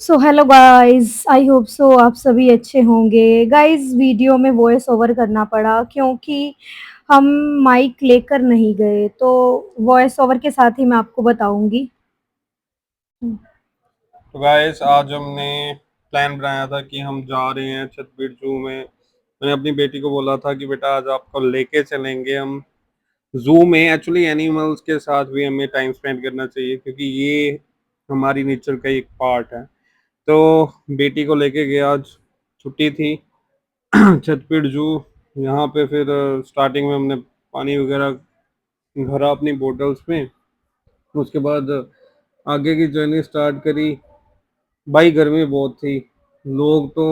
So hello guys, I hope so आप सभी अच्छे होंगे। गाइस, वीडियो में वॉइस ओवर करना पड़ा क्योंकि हम माइक लेकर नहीं गए, तो वॉइस ओवर के साथ ही मैं आपको बताऊंगी। तो गाइस आज हमने प्लान बनाया था कि हम जा रहे हैं छतबीर जू में। मैंने अपनी बेटी को बोला था कि बेटा आज आपको लेके चलेंगे हम जू में। एक्चुअली एनिमल्स के साथ भी हमें टाइम स्पेंड करना चाहिए क्योंकि ये हमारी नेचर का एक पार्ट है। तो बेटी को लेके गया, आज छुट्टी थी। छतबीर जू यहाँ पे फिर स्टार्टिंग में हमने पानी वगैरह भरा अपनी बोटल्स में। उसके बाद आगे की जर्नी स्टार्ट करी। भाई गर्मी बहुत थी। लोग तो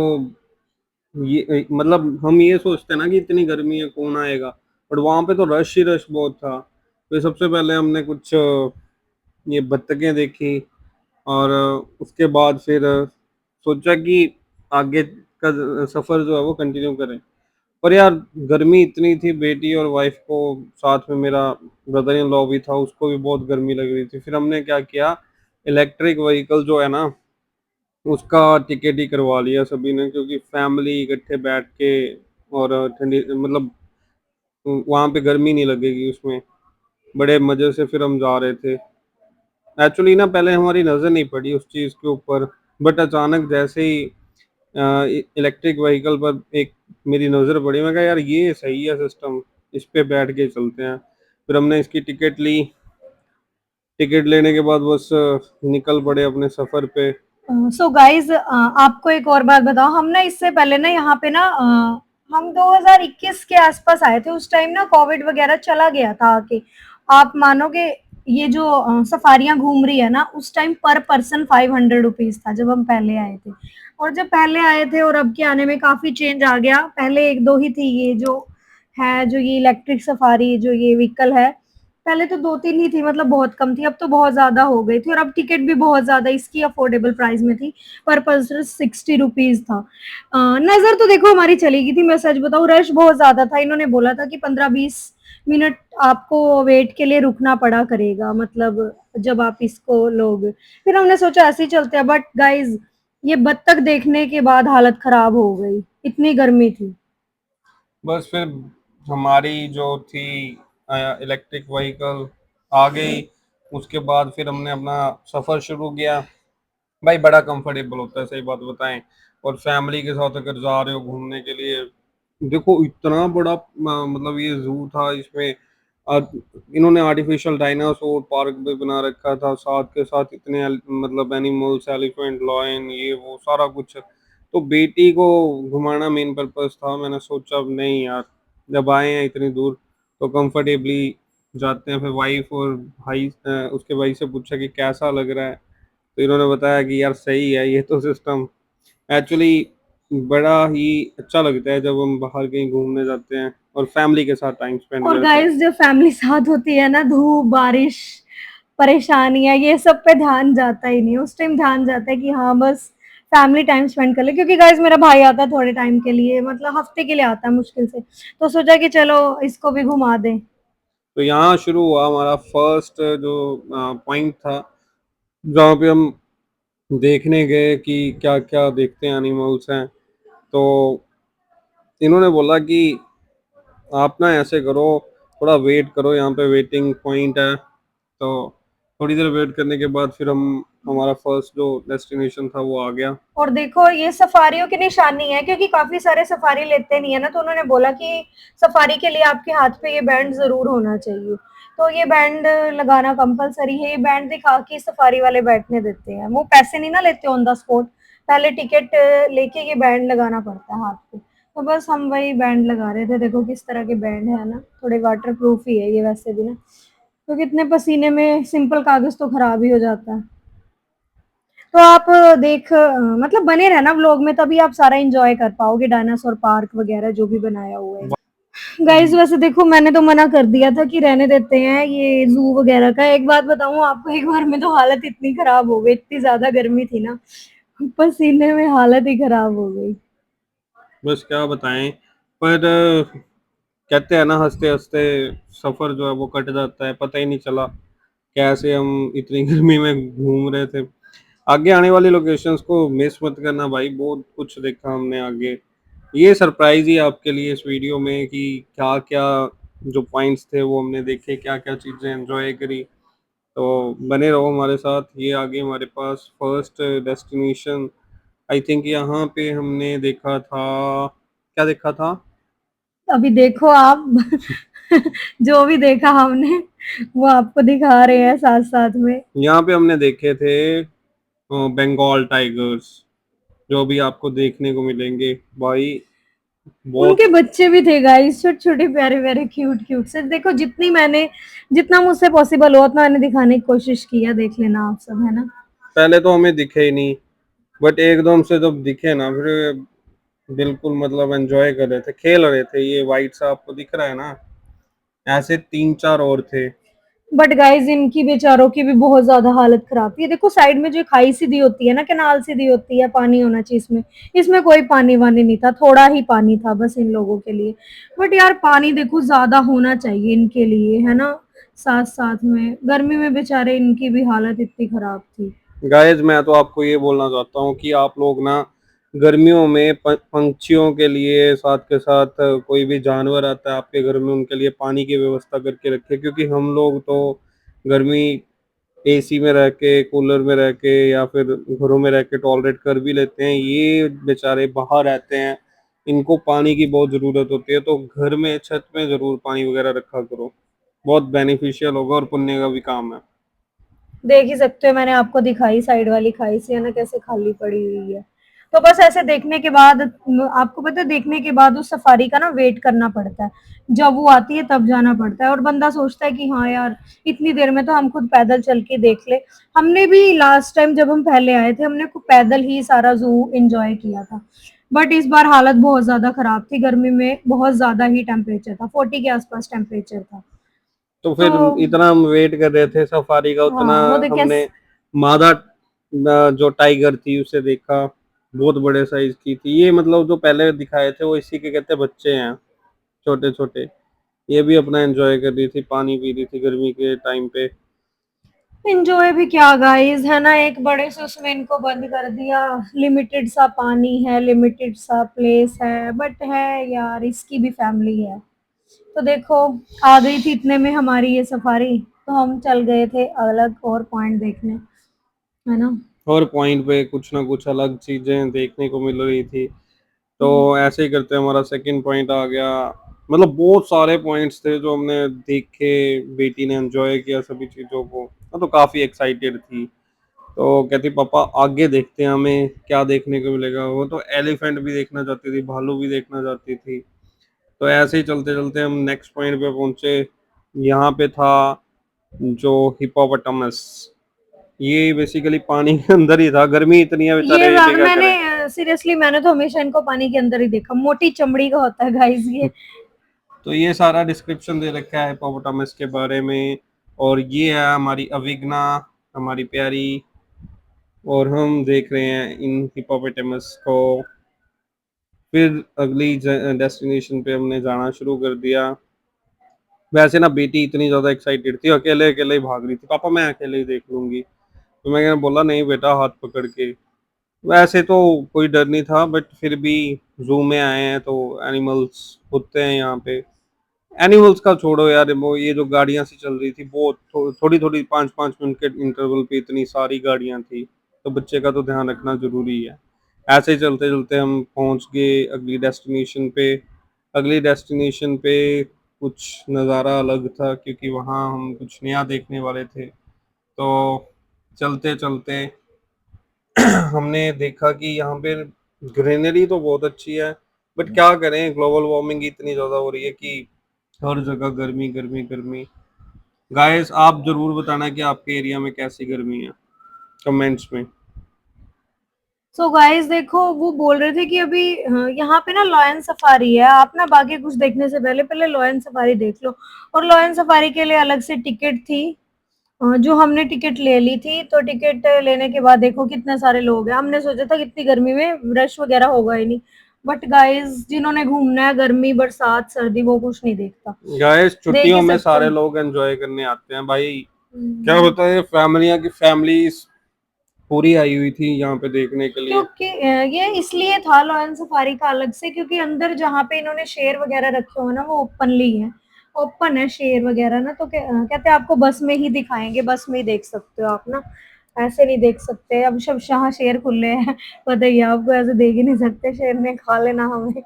ये मतलब हम ये सोचते हैं ना कि इतनी गर्मी है कौन आएगा, बट वहां पे तो रश ही रश बहुत था। तो सबसे पहले हमने कुछ ये बत्तखें देखी, और उसके बाद फिर सोचा कि आगे का सफर जो है वो कंटिन्यू करें। पर यार गर्मी इतनी थी, बेटी और वाइफ को, साथ में मेरा ब्रदर इन लॉ भी था, उसको भी बहुत गर्मी लग रही थी। फिर हमने क्या किया, इलेक्ट्रिक व्हीकल जो है ना उसका टिकट ही करवा लिया सभी ने, क्योंकि फैमिली इकट्ठे बैठ के और ठंडी मतलब वहाँ पे गर्मी नहीं लगेगी उसमें। बड़े मजे से फिर हम जा रहे थे। एक्चुअली ना पहले हमारी नज़र नहीं पड़ी उस चीज़ के ऊपर, बट अचानक जैसे ही इलेक्ट्रिक व्हीकल पर एक मेरी नज़र पड़ी, मैं कहा यार ये सही है सिस्टम, इस पे बैठ के चलते हैं। फिर हमने इसकी टिकट ली। टिकट लेने के बाद बस निकल पड़े अपने सफ़र पे। सो गाइस, आपको एक और बात बताओ। हम ना इससे पहले ना यहाँ पे ना हम 2021 के आसपास आए थे। उस टाइम ना कोविड वगैरह चला गया था आके। आप मानोगे, ये जो सफारियां घूम रही है ना, उस टाइम पर पर्सन 500 रुपीज था जब हम पहले आए थे। और जब पहले आए थे और अब के आने में काफी चेंज आ गया। पहले एक दो ही थी ये जो है, जो ये इलेक्ट्रिक सफारी जो ये व्हीकल है। पहले तो 2-3 ही थी, मतलब बहुत कम थी। अब तो बहुत ज़्यादा हो गई थी और अब टिकट भी बहुत ज़्यादा इसकी अफोर्डेबल प्राइस में थी। पर पर्सन 60 रुपीज़ था। नज़र तो देखो हमारी चली गई थी, मैं सच बताऊँ, रश बहुत ज़्यादा था। इन्होंने बोला था कि 15-20 मिनट आपको वेट के लिए रुकना पड़ा करेगा, मतलब जब आप इसको लोगे। फिर हमने सोचा ऐसे ही चलते हैं, बट गाइज़ ये बत्तख देखने के बाद हालत खराब हो गई, इतनी गर्मी थी। बस फिर हमारी जो थी इलेक्ट्रिक व्हीकल आ गई। उसके बाद फिर हमने अपना सफ़र शुरू किया। भाई बड़ा कंफर्टेबल होता है, सही बात बताएं। और फैमिली के साथ अगर जा रहे हो घूमने के लिए, देखो इतना बड़ा मतलब ये जू था, इसमें अ, इन्होंने आर्टिफिशियल डायनासोर पार्क भी बना रखा था, साथ के साथ इतने मतलब एनिमल्स, एलिफेंट, लॉयन, ये वो सारा कुछ। तो बेटी को घुमाना मेन पर्पस था। मैंने सोचा अब नहीं यार, जब आए हैं इतनी दूर तो कंफर्टेबली जाते हैं। फिर वाइफ और भाई उसके भाई से पूछा कि कैसा लग रहा है, तो इन्होंने बताया कि यार सही है ये तो सिस्टम। एक्चुअली बड़ा ही अच्छा लगता है जब हम बाहर कहीं घूमने जाते हैं और फैमिली के साथ टाइम स्पेंड और करते हैं। गाइस, जब फैमिली साथ होती है ना, धूप बारिश परेशानियां ये सब पे ध्यान जाता ही नहीं। उस टाइम ध्यान जाता है कि हाँ बस फैमिली टाइम स्पेंड कर ले। क्योंकि गाइस मेरा भाई आता है थोड़े टाइम के लिए, मतलब हफ्ते के लिए आता है मुश्किल से, तो सोचा कि चलो इसको भी घुमा दें। तो यहाँ शुरू हुआ हमारा फर्स्ट जो पॉइंट था, जहाँ पे हम देखने गए कि क्या क्या देखते हैं, एनिमल्स हैं। तो इन्होंने बोला कि आप ना ऐसे करो, थोड़ा वेट करो, यहाँ पे वेटिंग पॉइंट है। तो थोड़ी देर वेट करने के बाद फिर हम हमारा फर्स्ट जो डेस्टिनेशन था वो आ गया। और देखो ये सफारियों की निशानी है, क्योंकि काफी सारे सफारी लेते नहीं है ना, तो उन्होंने बोला कि सफारी के लिए आपके हाथ पे ये बैंड जरूर होना चाहिए। तो ये बैंड लगाना कंपलसरी है। ये बैंड दिखा के सफारी वाले बैठने देते हैं, वो पैसे नहीं ना लेते ऑन द स्पॉट। पहले टिकट लेके ये बैंड लगाना पड़ता है हाथ पे। तो बस हम वही बैंड लगा रहे थे। देखो किस तरह के बैंड है ना, थोड़े वाटर प्रूफ ही है ये वैसे भी ना, क्योंकि इतने पसीने में सिंपल कागज तो खराब ही हो जाता है। तो आप मतलब बने रहना व्लॉग में, तभी आप सारा एंजॉय कर पाओगे, डायनासोर पार्क वगैरह जो भी बनाया हुआ है। गाइस वैसे देखो, मैंने तो मना कर दिया था कि रहने देते हैं ये जू वगैरह का। एक बात बताऊं आपको, एक बार में तो हालत इतनी खराब हो गई, इतनी ज्यादा गर्मी थी ना, पसीने में हालत ही खराब हो गई। बस क्या बताएं। पर कहते हैं ना, हंसते हंसते सफर जो है वो कट जाता है, पता ही नहीं चला कैसे हम इतनी गर्मी में घूम रहे थे। आगे आने वाली लोकेशंस को मिस मत करना भाई, बहुत कुछ देखा हमने आगे। ये सरप्राइज ही आपके लिए इस वीडियो में कि क्या क्या जो पॉइंट्स थे वो हमने देखे, क्या क्या चीज़ें एंजॉय करी। तो बने रहो हमारे साथ। ये आगे हमारे पास फर्स्ट डेस्टिनेशन, आई थिंक यहाँ पे हमने देखा था, क्या देखा था? अभी देखो आप जो भी देखा हमने वो आपको दिखा रहे हैं साथ साथ में। यहाँ पे हमने देखे थे बंगाल टाइगर्स, जो भी आपको देखने को मिलेंगे भाई। बहुत उनके बच्चे भी थे गाइस, छोटे छोटे प्यारे प्यारे क्यूट क्यूट से। देखो जितना मुझसे पॉसिबल हो उतना मैंने दिखाने की कोशिश किया, देख लेना आप सब, है ना। पहले तो हमें दिखे ही नहीं, बट एकदम से जब दिखे ना फिर बिल्कुल मतलब एंजॉय कर रहे थे, खेल रहे थे। ये वाइट सा आपको दिख रहा है ना, ऐसे तीन चार और थे। बट गाइस इनकी बेचारों की भी बहुत ज्यादा हालत खराब थी। देखो साइड में जो खाई सी दी होती है ना, कैनाल सी दी होती है, पानी होना चाहिए इसमें, इसमें कोई पानी वानी नहीं था, थोड़ा ही पानी था बस इन लोगों के लिए। बट यार पानी देखो ज्यादा होना चाहिए इनके लिए, है ना। साथ साथ में गर्मी में बेचारे इनकी भी हालत इतनी खराब थी। गाइस मैं तो आपको ये बोलना चाहता हूँ कि आप लोग ना गर्मियों में पंछियों के लिए, साथ के साथ कोई भी जानवर आता है आपके घर में, उनके लिए पानी की व्यवस्था करके रखें। क्योंकि हम लोग तो गर्मी एसी में रह के, कूलर में रह के या फिर घरों में रह के टॉलरेट कर भी लेते हैं, ये बेचारे बाहर रहते हैं, इनको पानी की बहुत ज़रूरत होती है। तो घर में छत में ज़रूर पानी वगैरह रखा करो, बहुत बेनिफिशियल होगा और पुण्य का भी काम है। देख ही सकते हो, मैंने आपको दिखाई साइड वाली खाई से, है ना, कैसे खाली पड़ी हुई है। तो बस ऐसे देखने के बाद, आपको पता है, देखने के बाद उस सफारी का ना वेट करना पड़ता है। जब वो आती है तब जाना पड़ता है, और बंदा सोचता है कि हाँ यार इतनी देर में तो हम खुद पैदल चल के देख ले। हमने भी लास्ट टाइम जब हम पहले आए थे हमने पैदल ही सारा जू एंजॉय किया था। बट इस बार हालत बहुत ज्यादा खराब थी, गर्मी में बहुत ज्यादा ही टेम्परेचर था, 40 के आसपास टेम्परेचर था। तो तो फिर इतना हम वेट कर रहे थे सफारी का, उतना हाँ वो देखिए। हमने मादा जो टाइगर थी उसे देखा, बहुत बड़े साइज की थी ये। मतलब जो पहले दिखाए थे वो इसी के कहते बच्चे हैं, छोटे छोटे। ये भी अपना एंजॉय कर रही थी, पानी पी रही थी गर्मी के टाइम पे। एंजॉय भी क्या गाइस, है ना, एक बड़े से उसमें इनको बंद कर दिया। लिमिटेड सा पानी है, लिमिटेड सा प्लेस है, बट है यार, इसकी भी फैमिली है। तो देखो आ गई थी इतने में हमारी ये सफारी, तो हम चल गए थे अलग और पॉइंट देखने, है ना। और पॉइंट पे कुछ ना कुछ अलग चीजें देखने को मिल रही थी। तो ऐसे ही करते हमारा सेकंड पॉइंट आ गया। मतलब बहुत सारे पॉइंट्स थे जो हमने देखे, बेटी ने एंजॉय किया सभी चीज़ों को। तो काफ़ी एक्साइटेड थी, तो कहती पापा आगे देखते हैं हमें क्या देखने को मिलेगा। वो तो एलिफेंट भी देखना चाहती थी, भालू भी देखना चाहती थी। तो ऐसे ही चलते चलते हम नेक्स्ट पॉइंट पे पहुंचे। यहाँ पे था जो हिपोपोटामस। ये बेसिकली पानी के अंदर ही था, गर्मी इतनी है ये बेचारे ये भी ज्यादा क्या मैंने करें। सीरियसली मैंने तो हमेशा इनको पानी के अंदर ही देखा, मोटी चमड़ी का होता है गाइस ये। तो ये सारा डिस्क्रिप्शन दे रखा है हिपोपोटामस के बारे में। और ये है हमारी अविग्ना, हमारी प्यारी। और हम देख रहे हैं इन हिपोपोटामस को। फिर अगली डेस्टिनेशन पे हमने जाना शुरू कर दिया। वैसे ना बेटी इतनी ज़्यादा एक्साइटेड थी, अकेले अकेले ही भाग रही थी, पापा मैं अकेले ही देख लूंगी। तो मैं बोला नहीं बेटा, हाथ पकड़ के। वैसे तो कोई डर नहीं था, बट फिर भी जू में आए हैं तो एनिमल्स होते हैं यहाँ पे। एनिमल्स का छोड़ो यार, वो ये जो गाड़ियां सी चल रही थी बहुत थोड़ी थोड़ी 5-5 मिनट के इंटरवल पे इतनी सारी गाड़ियां थी। तो बच्चे का तो ध्यान रखना जरूरी है। ऐसे ही चलते चलते हम पहुंच गए अगली डेस्टिनेशन पे। अगली डेस्टिनेशन पे कुछ नज़ारा अलग था, क्योंकि वहाँ हम कुछ नया देखने वाले थे। तो चलते चलते हमने देखा कि यहाँ पे ग्रीनरी तो बहुत अच्छी है, बट क्या करें, ग्लोबल वार्मिंग इतनी ज़्यादा हो रही है कि हर जगह गर्मी गर्मी गर्मी। गाइस आप जरूर बताना कि आपके एरिया में कैसी गर्मी है, कमेंट्स में। सो गाइस देखो वो बोल रहे थे कि अभी यहाँ पे ना लॉयन सफारी है, आप ना बाकी कुछ देखने से पहले पहले लॉयन सफारी देख लो। और लॉयन सफारी के लिए अलग से टिकट थी, जो हमने टिकट ले ली थी। तो टिकट लेने के बाद देखो कितने सारे लोग हैं, हमने सोचा था कितनी गर्मी में रश वगैरह होगा ही नहीं। बट गाइस जिन्होंने घूमना है गर्मी बरसात सर्दी वो कुछ नहीं देखता। गाइस देख छुट्टियों ही में सकते सारे हो। लोग एंजॉय करने आते हैं भाई। क्या होता है, फैमिलियां की फैमिलीज पूरी आई हुई थी यहाँ पे देखने के लिए। क्योंकि ये इसलिए था लॉयन सफारी का अलग से, क्योंकि अंदर जहाँ पे इन्होंने शेर वगैरह रखे हो ना वो ओपनली है, ओपन है शेर वगैरह ना, तो कहते हैं आपको बस में ही दिखाएंगे, बस में ही देख सकते हो आप ना, ऐसे नहीं देख सकते। अब सब जहाँ शेर खुले हैं बताइए, आपको ऐसे देख ही नहीं सकते, शेर ने खा लेना हमें।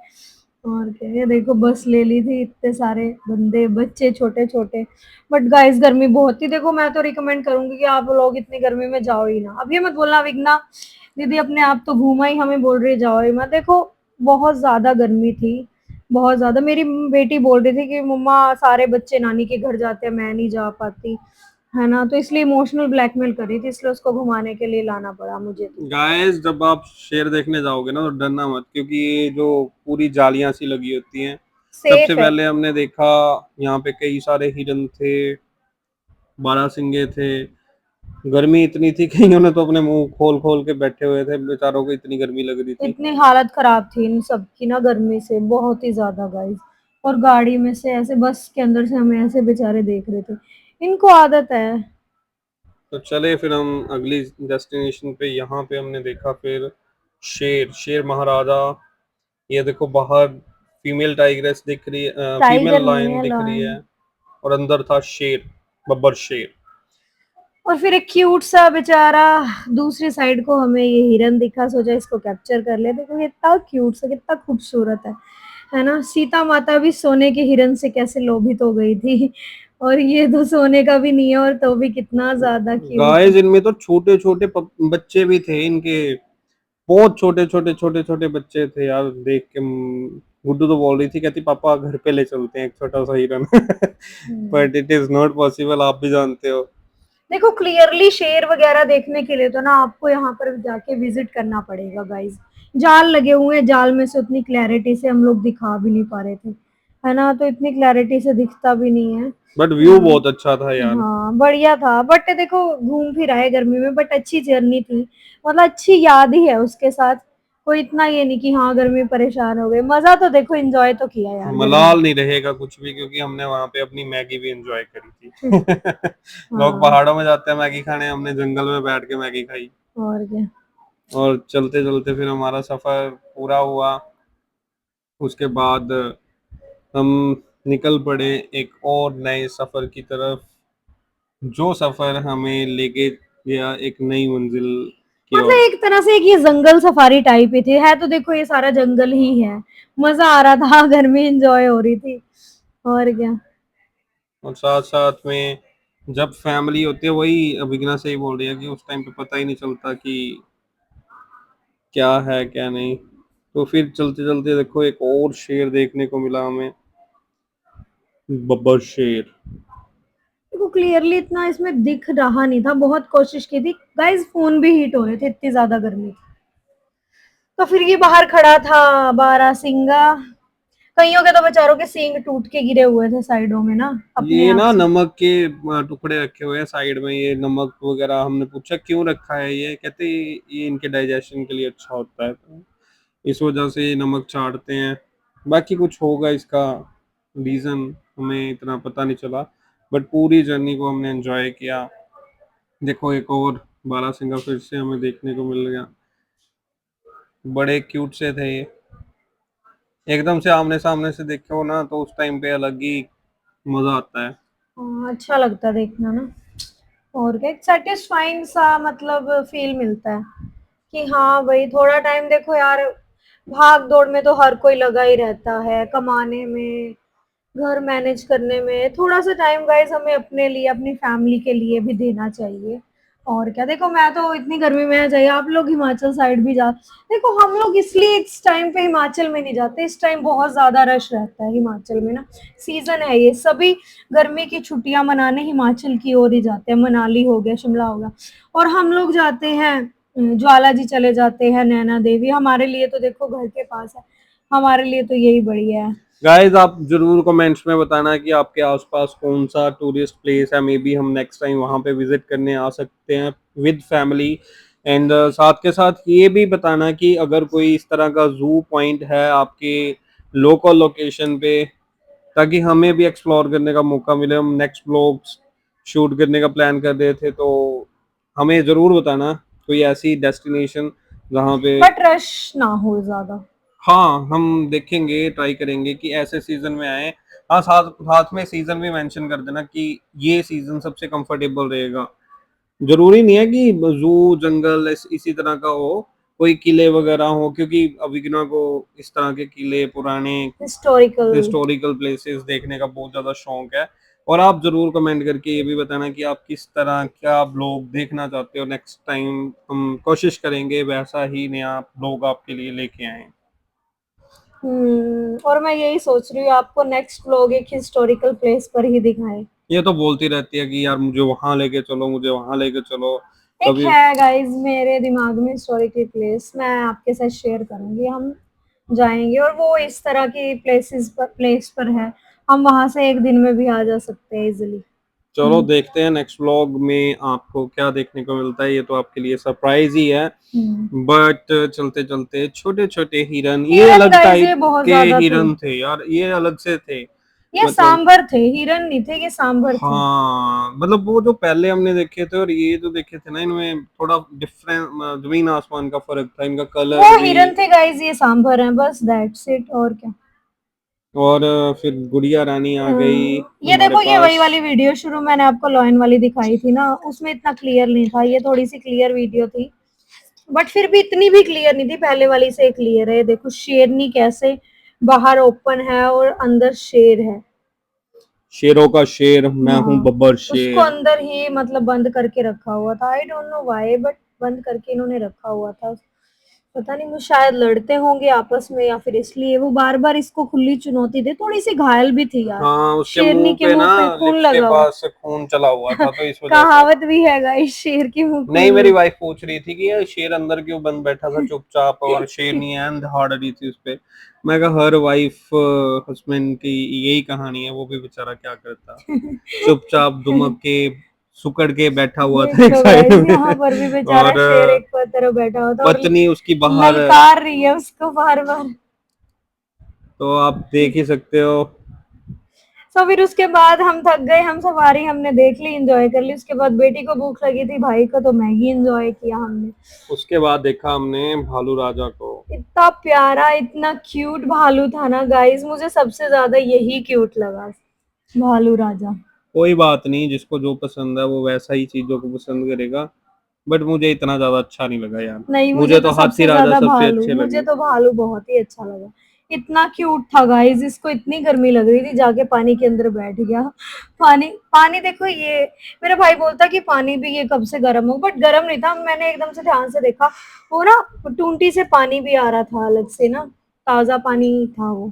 और क्या, ये देखो बस ले ली थी, इतने सारे बंदे बच्चे छोटे छोटे। बट गाइस गर्मी बहुत थी, देखो मैं तो रिकमेंड करूंगी कि आप लोग इतनी गर्मी में जाओ ही ना। अब ये मत बोलना विघ्ना दीदी अपने आप तो घूमा ही, हमें बोल रही है जाओ ही मत। देखो बहुत ज्यादा गर्मी थी, बहुत ज्यादा। मेरी बेटी बोल रही थी कि मम्मा सारे बच्चे नानी के घर जाते हैं, मैं नहीं जा पाती, है ना, तो इसलिए इमोशनल ब्लैकमेल कर रही थी, इसलिए उसको घुमाने के लिए लाना पड़ा मुझे तो। गाइस जब आप शेर देखने जाओगे ना तो डरना मत, क्योंकि ये जो पूरी जालियां सी लगी होती हैं। सबसे सेफ है। पहले हमने देखा यहाँ पे कई सारे हिरन थे, बारहसिंगे थे। गर्मी इतनी थी कि इन्होंने तो अपने मुंह खोल खोल के बैठे हुए थे, बेचारों को इतनी गर्मी लग रही थी। इतनी हालत खराब थी इन सब की ना गर्मी से, बहुत ही ज्यादा गाइस। और गाड़ी में से ऐसे, बस के अंदर से हमें ऐसे बेचारे देख रहे थे, इनको आदत है। तो चले फिर हम अगली डेस्टिनेशन पे। यहाँ पे हमने देखा फिर शेर, शेर महाराजा। ये देखो बाहर फीमेल टाइग्रेस दिख रही है, टाइगर फीमेल नहीं लायन है, दिख रही लायन। है। और अंदर था शेर, बब्बर शेर। और फिर एक क्यूट सा बेचारा दूसरी साइड को हमें ये हिरन दिखा, सोचा इसको कैप्चर कर ले। देखो कितना क्यूट सा, कितना खूबसूरत है ना। सीता माता भी सोने के हिरन से कैसे लोभित हो गई थी, और ये तो सोने का भी नहीं है और तो भी कितना ज्यादा क्यूट है। गाइस इनमें तो छोटे छोटे बच्चे भी थे इनके, बहुत छोटे छोटे छोटे छोटे बच्चे थे यार। देख के गुड्डू तो बोल रही थी, कहती पापा घर पे ले चलते हैं एक छोटा सा हिरन। Hmm. But it is not possible, आप भी जानते हो। देखो क्लियरली शेर वगैरह देखने के लिए तो ना आपको यहाँ पर जाके विजिट करना पड़ेगा गाइस। जाल लगे हुए हैं, जाल में से उतनी क्लैरिटी से हम लोग दिखा भी नहीं पा रहे थे, है ना, तो इतनी क्लैरिटी से दिखता भी नहीं है। बट व्यू बहुत अच्छा था यार। हाँ बढ़िया था, बट देखो घूम फिर आए गर्मी में, बट अच्छी जर्नी थी, मतलब अच्छी याद ही है उसके साथ। कोई इतना ये नहीं कि हाँ गर्मी में परेशान हो गए, मजा तो देखो एंजॉय तो किया यार गर्मी मलाल नहीं रहेगा कुछ भी, क्योंकि हमने वहां पे अपनी मैगी भी एंजॉय करी में। थी। लोग हाँ। पहाड़ों में जाते हैं मैगी खाने, हमने जंगल में बैठ के मैगी खाई। और क्या। और चलते चलते फिर हमारा सफर पूरा हुआ। उसके बाद हम निकल पड़े एक और नए सफर की तरफ, जो सफर हमें लेके गया एक नई मंजिल की मतलब ओर। एक तरह से एक ये जंगल सफारी टाइप ही थी, है तो देखो ये सारा जंगल ही है। मजा आ रहा था, गर्मी एंजॉय हो रही थी, और क्या। और साथ साथ में जब फैमिली होती है, वही अभिज्ञा से ही बोल रही है कि उस टाइम पे पता ही नहीं चलता कि क्या है क्या नहीं। तो फिर चलते चलते देखो एक और शेर देखने को मिला हमें, बब्बर शेर। देखो क्लियरली इतना इसमें दिख रहा नहीं था, बहुत कोशिश की थी गाइस, फोन भी हीट हो रहे थे, इतनी ज्यादा गर्मी थी। तो फिर ये बाहर खड़ा था बारहसिंगा, कईयों के तो बेचारों के सींग टूट के गिरे हुए थे साइडों में ना, अपने ये आप ना से। नमक के टुकड़े रखे हुए हैं साइड में, ये नमक वगैरह। हमने पूछा क्यों रखा है, ये कहते ये इनके डाइजेशन के लिए अच्छा होता है, तो इस वजह से ये नमक चाटते हैं। बाकी कुछ होगा इसका रीजन, हमें इतना पता नहीं चला। बट पूरी जर्नी को हमने एंजॉय किया। देखो एक और बारहसिंगा फिर से हमें देखने को मिल गया। बड़े क्यूट से थे ये, एकदम से आमने सामने से देखो ना तो उस टाइम पे अलग ही मजा आता है। हाँ, अच्छा लगता है देखना ना, और क्या, एक सेटिस्फाइंग सा मतलब फील मिलता है कि हाँ भाई थोड़ा टाइम, देखो यार भाग दौड़ में तो हर कोई लगा ही रहता है, कमाने में, घर मैनेज करने में, थोड़ा सा टाइम गाइस हमें अपने लिए, अपनी फैमिली के लिए भी देना चाहिए। और क्या, देखो मैं तो इतनी गर्मी में चाहिए, आप लोग हिमाचल साइड भी जा, देखो हम लोग इसलिए इस टाइम पे हिमाचल में नहीं जाते, इस टाइम बहुत ज्यादा रश रहता है हिमाचल में ना, सीजन है ये, सभी गर्मी की छुट्टियां मनाने हिमाचल की ओर ही जाते हैं, मनाली हो गया, शिमला हो गया, और हम लोग जाते हैं ज्वाला जी चले जाते हैं, नैना देवी, हमारे लिए तो देखो घर के पास है, हमारे लिए तो यही बढ़िया है। गाइस आप जरूर कमेंट्स में बताना कि आपके आसपास कौन सा टूरिस्ट प्लेस है, मे बी हम नेक्स्ट टाइम वहां पे विजिट करने आ सकते हैं विद फैमिली। एंड साथ के साथ ये भी बताना कि अगर कोई इस तरह का जू पॉइंट है आपके लोकल लोकेशन पे, ताकि हमें भी एक्सप्लोर करने का मौका मिले। हम नेक्स्ट ब्लॉग्स शूट करने का प्लान कर रहे थे, तो हमें ज़रूर बताना कोई ऐसी डेस्टिनेशन जहाँ पे, बट रश ना हो ज्यादा। हाँ हम देखेंगे, ट्राई करेंगे कि ऐसे सीजन में आए। हाँ, साथ साथ में सीजन भी मेंशन कर देना कि ये सीजन सबसे कंफर्टेबल रहेगा। जरूरी नहीं है कि जू जंगल इसी तरह का हो, कोई किले वगैरह हो, क्योंकि अभिज्ञा को इस तरह के किले, पुराने हिस्टोरिकल। हिस्टोरिकल प्लेसेस देखने का बहुत ज्यादा शौक है। और आप जरूर कमेंट करके ये भी बताना कि आप किस तरह क्या ब्लॉग देखना चाहते हो नेक्स्ट टाइम। हम कोशिश करेंगे वैसा ही नया ब्लॉग आपके लिए लेके आए। और मैं यही सोच रही हूँ आपको नेक्स्ट व्लॉग एक हिस्टोरिकल प्लेस पर ही दिखाए। ये तो बोलती रहती है कि यार मुझे वहां लेके चलो, मुझे वहां लेके चलो एक कभी। है गाइस मेरे दिमाग में हिस्टोरिकल प्लेस, मैं आपके साथ शेयर करूंगी। हम जाएंगे और वो इस तरह की प्लेस पर है, हम वहां से एक दिन में भी आ जा सकते हैं इजिली। चलो देखते हैं नेक्स्ट व्लॉग में आपको क्या देखने को मिलता है, ये तो आपके लिए सरप्राइज ही है। बट चलते चलते छोटे छोटे हिरन, ये हिरन अलग गाइस ये टाइप बहुत के ज्यादा थे। हिरन थे यार, ये अलग से थे। ये मतलब सांभर थे, हिरन नहीं थे, ये सांभर थे। हाँ, मतलब वो जो पहले हमने देखे थे और ये जो देखे थे ना, इनमें थोड़ा डिफरेंट, जमीन आसमान का फर्क था, इनका कलर वो भी। हिरन थे गाइस, ये सांभर हैं, बस दैट्स इट, और क्या। और फिर गुड़िया रानी आ गई ये हमारे देखो, ये वही पास। वाली वीडियो शुरू मैंने आपको लॉयन वाली दिखाई थी ना, उसमें इतना क्लियर नहीं था, ये थोड़ी सी क्लियर वीडियो थी। बट फिर भी इतनी भी क्लियर नहीं थी, पहले वाली से क्लियर है। देखो शेरनी कैसे बाहर ओपन है और अंदर शेर है। शेरों का शेर, मैं हूँ हाँ, बब्बर उसको शेर। अंदर ही मतलब बंद करके रखा हुआ था। I don't know why, but बंद करके इन्होंने रखा हुआ था। पता नहीं, वो शायद लड़ते होंगे आपस में या फिर इसलिए वो बार बार इसको खुली चुनौती दे। थोड़ी सी घायल भी थी यार, हाँ, उसके शेरनी मुंह के पे ना मुंह पे खून लिप्स के लगा हुआ। पास से खून चला हुआ था, तो इस वजह से। कहावत भी है गाइस, शेर के मुंह नहीं, खून मेरी लगा। वाइफ पूछ रही थी कि ये शेर अंदर क्यों बंद बैठा था चुपचाप, और शेरनी एंड दहाड़ रही थी उस पे। मैं कहा हर वाइफ हस्बैंड की यही कहानी है, वो भी बेचारा क्या करता, चुपचाप दुमक के सुकड़ के बैठा हुआ था देख एक लो साइड गाइस, में। यहाँ पर भी बेचारा और शेर एक पर तरफ बैठा हुआ था और पत्नी उसकी बाहर। ललकार रही है उसको बार बार। तो आप देख ही सकते हो। तो फिर उसके बाद हम थक गए, हम सवारी हमने देख ली, एंजॉय कर ली। उसके बाद बेटी को भूख लगी थी, भाई को तो मैगी एंजॉय किया हमने। उसके बाद देखा हमने भालू राजा को। इतना प्यारा, इतना क्यूट भालू था ना गाइस, मुझे सबसे ज्यादा यही क्यूट लगा, भालू राजा। कोई बात नहीं, जिसको जो पसंद है वो वैसा ही चीजों को पसंद करेगा। बट मुझे इतना ज्यादा अच्छा नहीं लगा यार। नहीं, मुझे मुझे तो तो हाथी सबसे राजा ज्यादा सबसे भालू, अच्छे मुझे लगे। तो भालू बहुत ही अच्छा लगा। इतना क्यूट था गाइस, इसको इतनी गर्मी लग रही थी, जाके पानी के अंदर बैठ गया। पानी पानी देखो, ये मेरा भाई बोलता कि पानी भी ये कब से गर्म हो, बट गर्म नहीं था। मैंने एकदम से ध्यान से देखा, वो ना टूंटी से पानी भी आ रहा था अलग से ना, ताजा पानी था वो।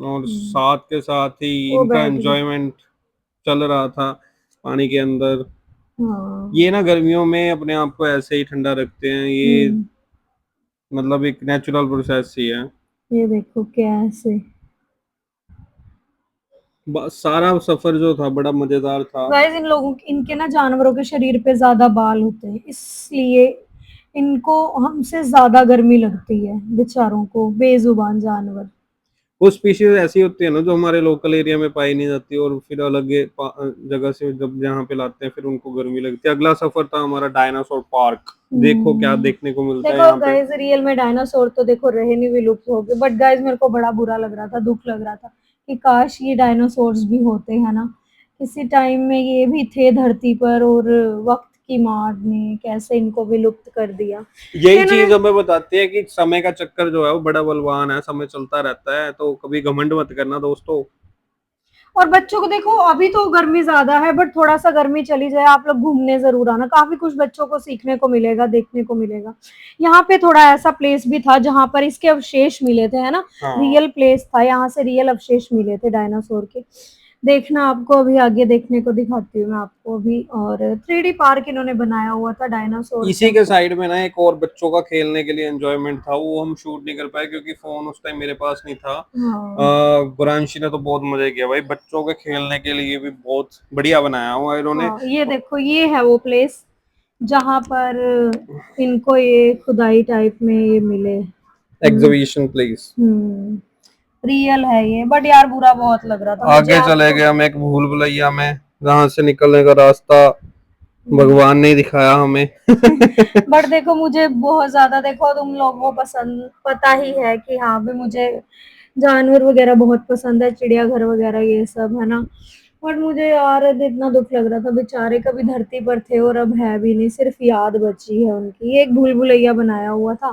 और साथ के साथ ही वो इनका बैठ गया। एंजॉयमेंट चल रहा था पानी के अंदर। हाँ। ये ना गर्मियों में अपने आप को ऐसे ही ठंडा रखते हैं ये, हम्म। मतलब एक नेचुरल प्रोसेस ही है। ये देखो कैसे। सारा सफर जो था बड़ा मजेदार था। गाइस इन लोगों इनके ना जानवरों के शरीर पे ज्यादा बाल होते हैं, इसलिए इनको हमसे ज्यादा गर्मी लगती है बेचारों को, बेजुबान जानवर। वो स्पीशीज ऐसी होती है ना जो हमारे लोकल एरिया में पाई नहीं जाती, और फिर अलग जगह से जब यहाँ पे लाते हैं फिर उनको गर्मी लगती है। अगला सफर था हमारा डायनासोर पार्क। देखो क्या देखने को मिलता है देखो यहाँ पे। गाइस, रियल में डायनासोर तो देखो रहे नहीं, विलुप्त हो गए। बट गाइस मेरे को बड़ा बुरा लग रहा था, दुख लग रहा था कि काश ये डायनासोर्स भी होते हैं ना, किसी टाइम में ये भी थे धरती पर, और वक्त की मार ने कैसे इनको विलुप्त कर दिया। तो यही चीज इन्होंने, हमें बताती है कि समय का चक्कर जो है वो बड़ा बलवान है, समय चलता रहता है, तो कभी घमंड मत करना दोस्तों। और बच्चों को देखो, अभी तो गर्मी ज्यादा है, बट थोड़ा सा गर्मी चली जाए, आप लोग घूमने जरूर आना, काफी कुछ बच्चों को सीखने को मिलेगा, देखने को मिलेगा। यहाँ पे थोड़ा ऐसा प्लेस भी था जहां पर इसके अवशेष मिले थे, है ना। हाँ, रियल प्लेस था, यहाँ से रियल अवशेष मिले थे डायनासोर के। देखना, आपको अभी आगे देखने को दिखाती हूँ मैं आपको अभी। और 3D पार्क इन्होंने बनाया हुआ था डायनासोर इसी का। के साइड में ना एक और बच्चों का खेलने के लिए एंजॉयमेंट था, वो हम शूट नहीं कर पाए क्योंकि फोन उस टाइम मेरे पास नहीं था। हाँ, गुरांशी ने तो बहुत मजे किया भाई, बच्चों के खेलने के लिए भी बहुत बढ़िया बनाया हुआ है इन्होंने। हाँ, ये देखो, ये है वो प्लेस जहां पर इनको ये खुदाई टाइप में ये मिले। Exhibition place. हम्म। रियल है ये, बट यार बुरा बहुत लग रहा था मुझे आगे चले आपको। गए हम एक भूल भुलैया में, जहाँ से निकलने का रास्ता भगवान ने ही दिखाया हमें। बट देखो मुझे बहुत ज्यादा, देखो तुम लोगों को पसंद पता ही है कि हाँ भी मुझे जानवर वगैरह बहुत पसंद है, चिड़ियाघर वगैरह ये सब है ना। बट मुझे यार इतना दुख लग रहा था, बेचारे कभी धरती पर थे और अब है भी नहीं, सिर्फ याद बची है उनकी। एक भूल भुलैया बनाया हुआ था।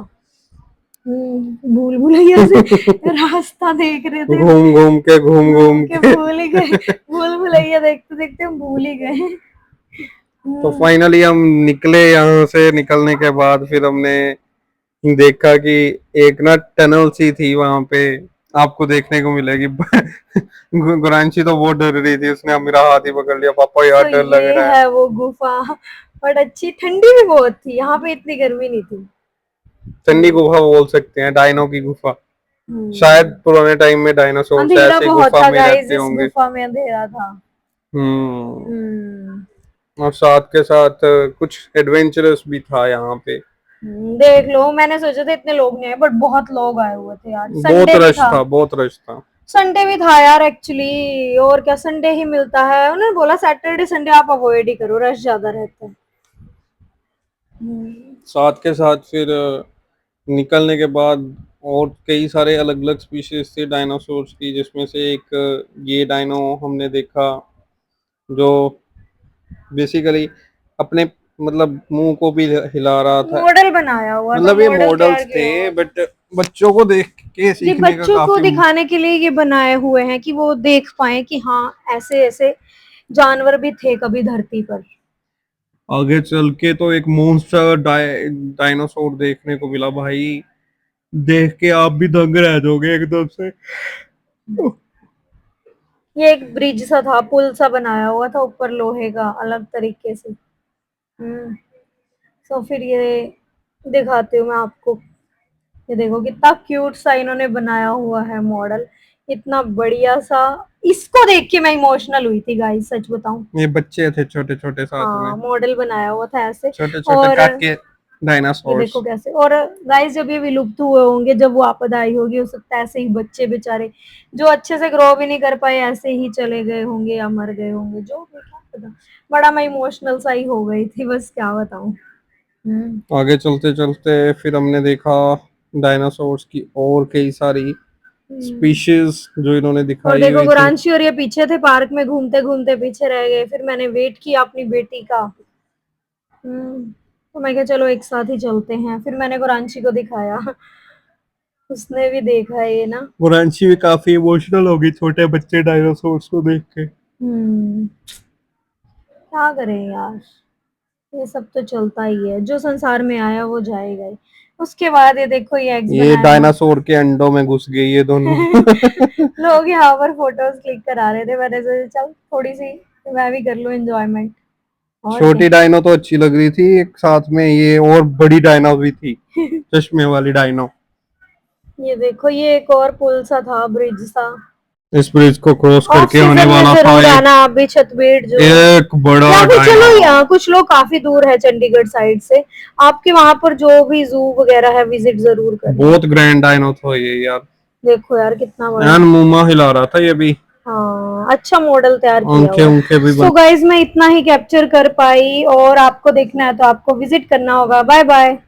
भूल भुलैया से रास्ता देख रहे थे, घूम घूम घूम के के भूल ही गए। भूल भुलैया देखते देखते हम भूल ही गए। तो हम्म, फाइनली हम निकले यहाँ से। निकलने के बाद फिर हमने देखा कि एक ना टनल सी थी वहां पे, आपको देखने को मिलेगी। गुरांशी तो बहुत डर रही थी, उसने मेरा हाथ ही पकड़ लिया, पापा यार तो डर लग ये रहा है। है वो गुफा। बट अच्छी, ठंडी भी बहुत थी, यहाँ पे इतनी गर्मी नहीं थी। चंडी हम्म, गुफा बोल सकते हैं, डायनो की गुफा। शायद हम्म। पुराने टाइम में डायनासोर अंधेरा ऐसे बहुत गुफा था में गाइस, रहते इस होंगे। गुफा में अंधेरा था। हम्म। हम्म। और साथ के साथ कुछ एडवेंचरस भी था यहाँ पे। देख लो, मैंने सोचा था इतने लोग नहीं आए, बट बहुत लोग आए हुए थे यार, बहुत संडे भी रश था। था, बहुत रश था। संडे भी था यार एक्चुअली, और क्या, संडे ही मिलता है। उन्होंने बोला सैटरडे संडे आप अवॉइड ही करो, रश ज्यादा रहता है। हम्म। साथ के साथ फिर निकलने के बाद और कई सारे अलग अलग स्पीशीज थे डायनासोर्स की, जिसमें से एक ये डायनो हमने देखा जो बेसिकली अपने मतलब मुंह को भी हिला रहा था। मॉडल बनाया हुआ था, मतलब ये मॉडल मॉडल्स तैयार थे, किया हुआ था। बट बच्चों को देख के ये सीखने का बच्चों को काफी। दिखाने के लिए ये बनाए हुए हैं कि वो देख पाए कि हाँ ऐसे ऐसे जानवर भी थे कभी धरती पर। आगे चल के तो एक मॉन्स्टर डायनासोर देखने को मिला भाई, देख के आप भी दंग रह जाओगे एकदम से। ये एक ब्रिज सा था, पुल सा बनाया हुआ था ऊपर लोहे का, अलग तरीके से। हम्म। तो फिर ये दिखाती हूँ मैं आपको। ये देखो कितना क्यूट सा इन्होंने बनाया हुआ है मॉडल, इतना बढ़िया सा। इसको देख के मैं इमोशनल हुई थी गाइस, सच बताऊं। ये बच्चे थे छोटे छोटे साथ में, हाँ, मॉडल बनाया हुआ था ऐसे। छोटे छोटे और काके ये डायनासोर्स। देखो कैसे, और गाइस जब ये विलुप्त हुए होंगे, जब वो आपदा आई होगी, हो सकता है ऐसे ही बच्चे बेचारे जो अच्छे से ग्रो भी नहीं कर पाए ऐसे ही चले गए होंगे या मर गए होंगे, जो भी क्या पता। बड़ा मैं इमोशनल सा ही हो गई थी, बस क्या बताऊं। हम्म। आगे चलते चलते फिर हमने देखा डायनासोर्स की और कई सारी हम्म। स्पीशीज जो इन्होंने और दिखाई देखो हुई थी। गुरांशी और ये पीछे थे, पार्क में घूमते घूमते पीछे रह गए, फिर मैंने वेट किया अपनी बेटी का। तो मैं क्या, चलो एक साथ ही चलते हैं, फिर मैंने गुरांशी को दिखाया। उसने भी देखा ये ना। गुरांशी भी काफी इमोशनल हो गई छोटे बच्चे डायनासोर्स को देख के। हम्म। क्या करें यार, ये सब तो चलता ही है, जो संसार में आया वो जाएगा ही। उसके बाद ये देखो ये एग्स ये बनाया हुआ। डायनासोर के अंडों में घुस गई ये दोनों। लोग यहाँ पर फोटोज क्लिक करा रहे थे, मैंने सोचा चल थोड़ी सी मैं भी कर लूं एंजॉयमेंट। और क्या। छोटी डायनो तो अच्छी लग रही थी, एक साथ में ये और बड़ी डायनो भी थी, चश्मे वाली डायनो। ये देखो ये एक और पुल सा था, ब्रिज सा। इस ब्रिज को क्रॉस ऑफ करके होने सीजन में वाला था जरूर एक आना आप भी छतबीड़ जो। एक बड़ा या फिर डायनो। चलो, यहाँ कुछ लोग काफी दूर है चंडीगढ़ साइड से, आपके वहां पर जो भी जू वगैरह है विजिट जरूर करना। बहुत ग्रैंड डायनो था ये यार, देखो यार कितना बड़ा। एन मुंह हिला रहा था ये भी, हाँ, अच्छा मॉडल तैयार किया आंखें हुआ है। उनके भी सो बन। गाइज मैं इतना ही कैप्चर कर पाई, और आपको देखना है तो आपको विजिट करना होगा। Bye bye.